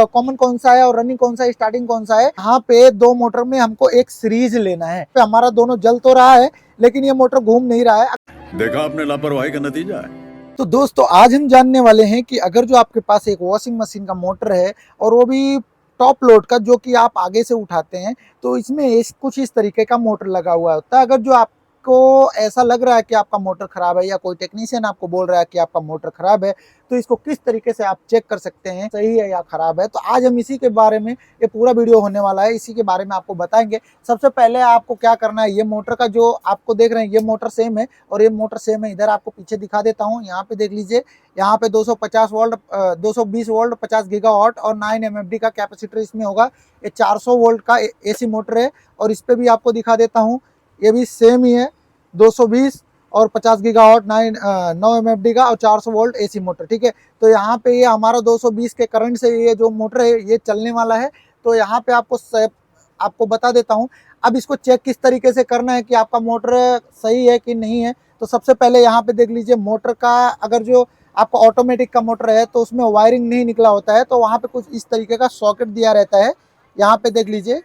Common कौन सा है और रनिंग कौन सा है, स्टार्टिंग कौन सा है। यहाँ पे दो मोटर में हमको एक सीरीज लेना है। हमारा दोनों जल तो रहा है लेकिन ये मोटर घूम नहीं रहा है। देखा आपने लापरवाही का नतीजा है। तो दोस्तों आज हम जानने वाले हैं कि अगर जो आपके पास एक वॉशिंग मशीन का मोटर है और वो भी टॉप लोड का, जो कि आप आगे से उठाते हैं, तो इसमें कुछ इस तरीके का मोटर लगा हुआ होता है। अगर जो आपको ऐसा लग रहा है कि आपका मोटर खराब है या कोई टेक्नीशियन आपको बोल रहा है कि आपका मोटर खराब है, तो इसको किस तरीके से आप चेक कर सकते हैं सही है या खराब है। तो आज हम इसी के बारे में, ये पूरा वीडियो होने वाला है, इसी के बारे में आपको बताएंगे। सबसे पहले आपको क्या करना है, ये मोटर का जो आपको देख रहे हैं ये मोटर सेम है और ये मोटर सेम है। इधर आपको पीछे दिखा देता हूँ, यहाँ पे देख लीजिए, यहाँ पे 250 वोल्ट 220 वोल्ट 50 गीगावाट और 9 एमएफडी का कैपेसिटर इसमें होगा। ये 400 वोल्ट का एसी मोटर है और इस पे भी आपको दिखा देता हूँ, ये भी सेम ही है, 220 और 50 गीगावाट 9 एमएफडी का और 400 वोल्ट एसी मोटर। ठीक है, तो यहाँ पे ये हमारा 220 के करंट से ये जो मोटर है ये चलने वाला है। तो यहाँ पे आपको बता देता हूँ। अब इसको चेक किस तरीके से करना है कि आपका मोटर सही है कि नहीं है। तो सबसे पहले यहाँ पे देख लीजिए, मोटर का अगर जो आपका ऑटोमेटिक का मोटर है तो उसमें वायरिंग नहीं निकला होता है, तो वहाँ पे कुछ इस तरीके का सॉकेट दिया रहता है। यहाँ पे देख लीजिए,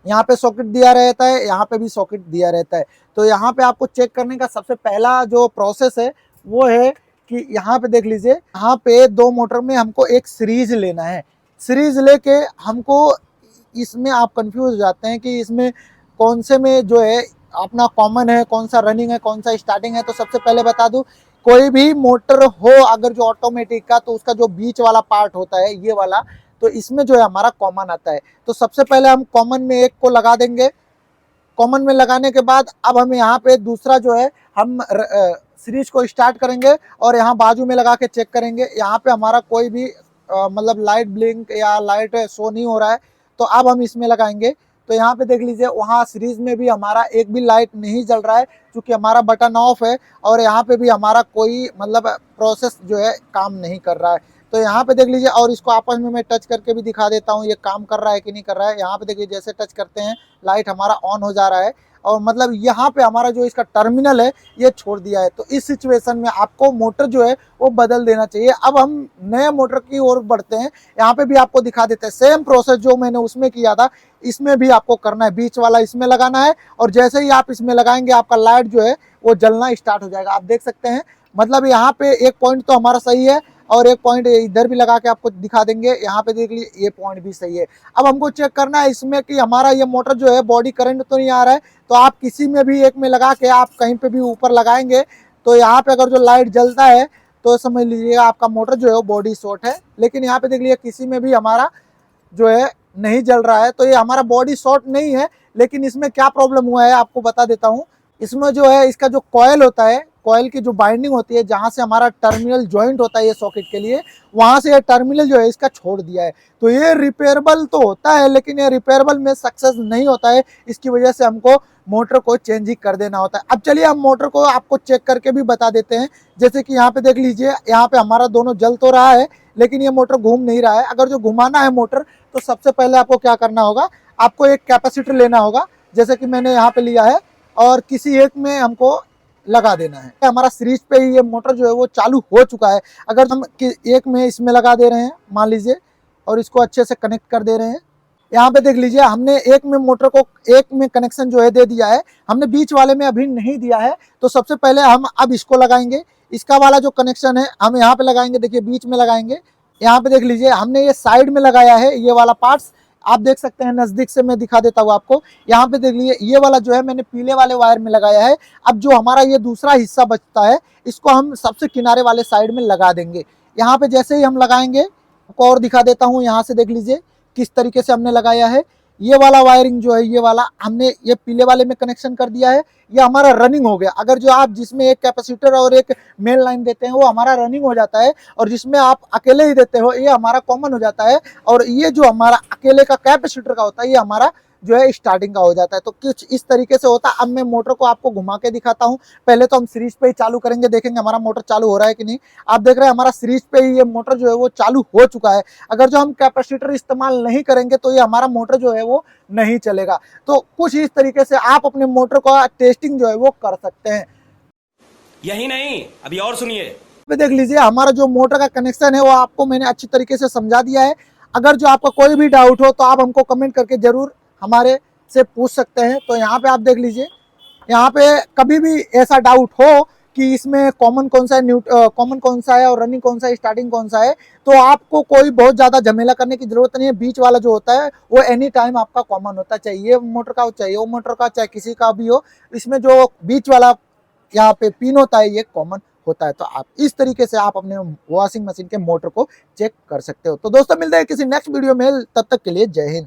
यहाँ पे सॉकेट दिया रहता है, यहाँ पे भी सॉकेट दिया रहता है। तो यहाँ पे आपको चेक करने का सबसे पहला जो प्रोसेस है वो है कि यहाँ पे देख लीजिए, यहाँ पे दो मोटर में हमको एक सीरीज लेना है। सीरीज लेके हमको, इसमें आप कंफ्यूज हो जाते हैं कि इसमें कौन से में जो है अपना कॉमन है, कौन सा रनिंग है, कौन सा स्टार्टिंग है। तो सबसे पहले बता दूं, कोई भी मोटर हो अगर जो ऑटोमेटिक का, तो उसका जो बीच वाला पार्ट होता है ये वाला, तो इसमें जो है हमारा कॉमन आता है। तो सबसे पहले हम कॉमन में एक को लगा देंगे। कॉमन में लगाने के बाद अब हम यहाँ पे दूसरा जो है हम सीरीज को स्टार्ट करेंगे और यहाँ बाजू में लगा के चेक करेंगे। यहाँ पे हमारा कोई भी मतलब लाइट ब्लिंक या लाइट शो नहीं हो रहा है, तो अब हम इसमें लगाएंगे। तो यहाँ पे देख लीजिए, वहाँ सीरीज में भी हमारा एक भी लाइट नहीं जल रहा है क्योंकि हमारा बटन ऑफ है और यहाँ पे भी हमारा कोई मतलब प्रोसेस जो है काम नहीं कर रहा है। तो यहाँ पे देख लीजिए, और इसको आपस में मैं टच करके भी दिखा देता हूँ ये काम कर रहा है कि नहीं कर रहा है। यहाँ पे देखिए, जैसे टच करते हैं लाइट हमारा ऑन हो जा रहा है और मतलब यहाँ पे हमारा जो इसका टर्मिनल है ये छोड़ दिया है। तो इस सिचुएशन में आपको मोटर जो है वो बदल देना चाहिए। अब हम नए मोटर की ओर बढ़ते हैं। यहाँ पे भी आपको दिखा देते हैं सेम प्रोसेस जो मैंने उसमें किया था, इसमें भी आपको करना है। बीच वाला इसमें लगाना है और जैसे ही आप इसमें लगाएंगे आपका लाइट जो है वो जलना स्टार्ट हो जाएगा। आप देख सकते हैं, मतलब यहाँ पे एक पॉइंट तो हमारा सही है और एक पॉइंट इधर भी लगा के आपको दिखा देंगे। यहाँ पे देख लीजिए, ये पॉइंट भी सही है। अब हमको चेक करना है इसमें कि हमारा ये मोटर जो है बॉडी करंट तो नहीं आ रहा है। तो आप किसी में भी एक में लगा के आप कहीं पे भी ऊपर लगाएंगे तो यहाँ पे अगर जो लाइट जलता है तो समझ लीजिएगा आपका मोटर जो है वो बॉडी शॉर्ट है। लेकिन यहाँ पे देख लीजिए, किसी में भी हमारा जो है नहीं जल रहा है, तो ये हमारा बॉडी शॉर्ट नहीं है। लेकिन इसमें क्या प्रॉब्लम हुआ है आपको बता देता हूँ। इसमें जो है इसका जो कॉयल होता है, कॉयल की जो बाइंडिंग होती है, जहां से हमारा टर्मिनल जॉइंट होता है ये सॉकेट के लिए, वहां से ये टर्मिनल जो है इसका छोड़ दिया है। तो ये रिपेयरेबल तो होता है लेकिन ये रिपेयरेबल में सक्सेस नहीं होता है। इसकी वजह से हमको मोटर को चेंज ही कर देना होता है। अब चलिए हम मोटर को आपको चेक करके भी बता देते हैं। जैसे कि यहाँ पे देख लीजिए, यहाँ पे हमारा दोनों जल तो रहा है लेकिन ये मोटर घूम नहीं रहा है। अगर जो घुमाना है मोटर, तो सबसे पहले आपको क्या करना होगा, आपको एक कैपेसिटर लेना होगा, जैसे कि मैंने यहाँ पे लिया है, और किसी एक में हमको लगा देना है। हमारा सीरीज पे ही ये मोटर जो है वो चालू हो चुका है। अगर हम एक में इसमें लगा दे रहे हैं मान लीजिए, और इसको अच्छे से कनेक्ट कर दे रहे हैं। यहाँ पे देख लीजिए, हमने एक में मोटर को एक में कनेक्शन जो है दे दिया है, हमने बीच वाले में अभी नहीं दिया है। तो सबसे पहले हम अब इसको लगाएंगे। इसका वाला जो कनेक्शन है हम यहाँ पे लगाएंगे, देखिए बीच में लगाएंगे। यहाँ पे देख लीजिए, हमने ये साइड में लगाया है ये वाला पार्ट्स, आप देख सकते हैं, नजदीक से मैं दिखा देता हूँ आपको। यहाँ पे देख लीजिए, ये वाला जो है मैंने पीले वाले वायर में लगाया है। अब जो हमारा ये दूसरा हिस्सा बचता है इसको हम सबसे किनारे वाले साइड में लगा देंगे। यहाँ पे जैसे ही हम लगाएंगे, आपको और दिखा देता हूँ, यहाँ से देख लीजिए किस तरीके से हमने लगाया है। ये वाला वायरिंग जो है, ये वाला हमने ये पीले वाले में कनेक्शन कर दिया है, ये हमारा रनिंग हो गया। अगर जो आप जिसमें एक कैपेसिटर और एक मेन लाइन देते हैं वो हमारा रनिंग हो जाता है, और जिसमें आप अकेले ही देते हो ये हमारा कॉमन हो जाता है। और ये जो हमारा अकेले का कैपेसिटर का होता है ये हमारा जो है स्टार्टिंग का हो जाता है। तो कुछ इस तरीके से होता है। अब मैं मोटर को आपको घुमा के दिखाता हूँ। पहले तो हम सीरीज पे ही चालू करेंगे, देखेंगे हमारा मोटर चालू हो रहा है कि नहीं। आप देख रहे हैं हमारा सीरीज पे ही ये मोटर जो है वो चालू हो चुका है। अगर जो हम कैपेसिटर इस्तेमाल नहीं करेंगे तो ये हमारा मोटर जो है वो नहीं चलेगा। तो कुछ इस तरीके से आप अपने मोटर का टेस्टिंग जो है वो कर सकते हैं। यही नहीं, अभी और सुनिए। पे देख लीजिए हमारा जो मोटर का कनेक्शन है वो आपको मैंने अच्छी तरीके से समझा दिया है। अगर जो आपका कोई भी डाउट हो तो आप हमको कमेंट करके जरूर हमारे से पूछ सकते हैं। तो यहाँ पे आप देख लीजिए, यहाँ पे कभी भी ऐसा डाउट हो कि इसमें कॉमन कौन सा है, कॉमन कौन सा है और रनिंग कौन सा है, स्टार्टिंग कौन सा है, तो आपको कोई बहुत ज़्यादा झमेला करने की जरूरत नहीं है। बीच वाला जो होता है वो एनी टाइम आपका कॉमन होता है, चाहे ये मोटर का हो, चाहे वो मोटर का, चाहे किसी का भी हो। इसमें जो बीच वाला यहाँ पे पिन होता है ये कॉमन होता है। तो आप इस तरीके से आप अपने वॉशिंग मशीन के मोटर को चेक कर सकते हो। तो दोस्तों मिलते हैं किसी नेक्स्ट वीडियो में, तब तक के लिए जय हिंद।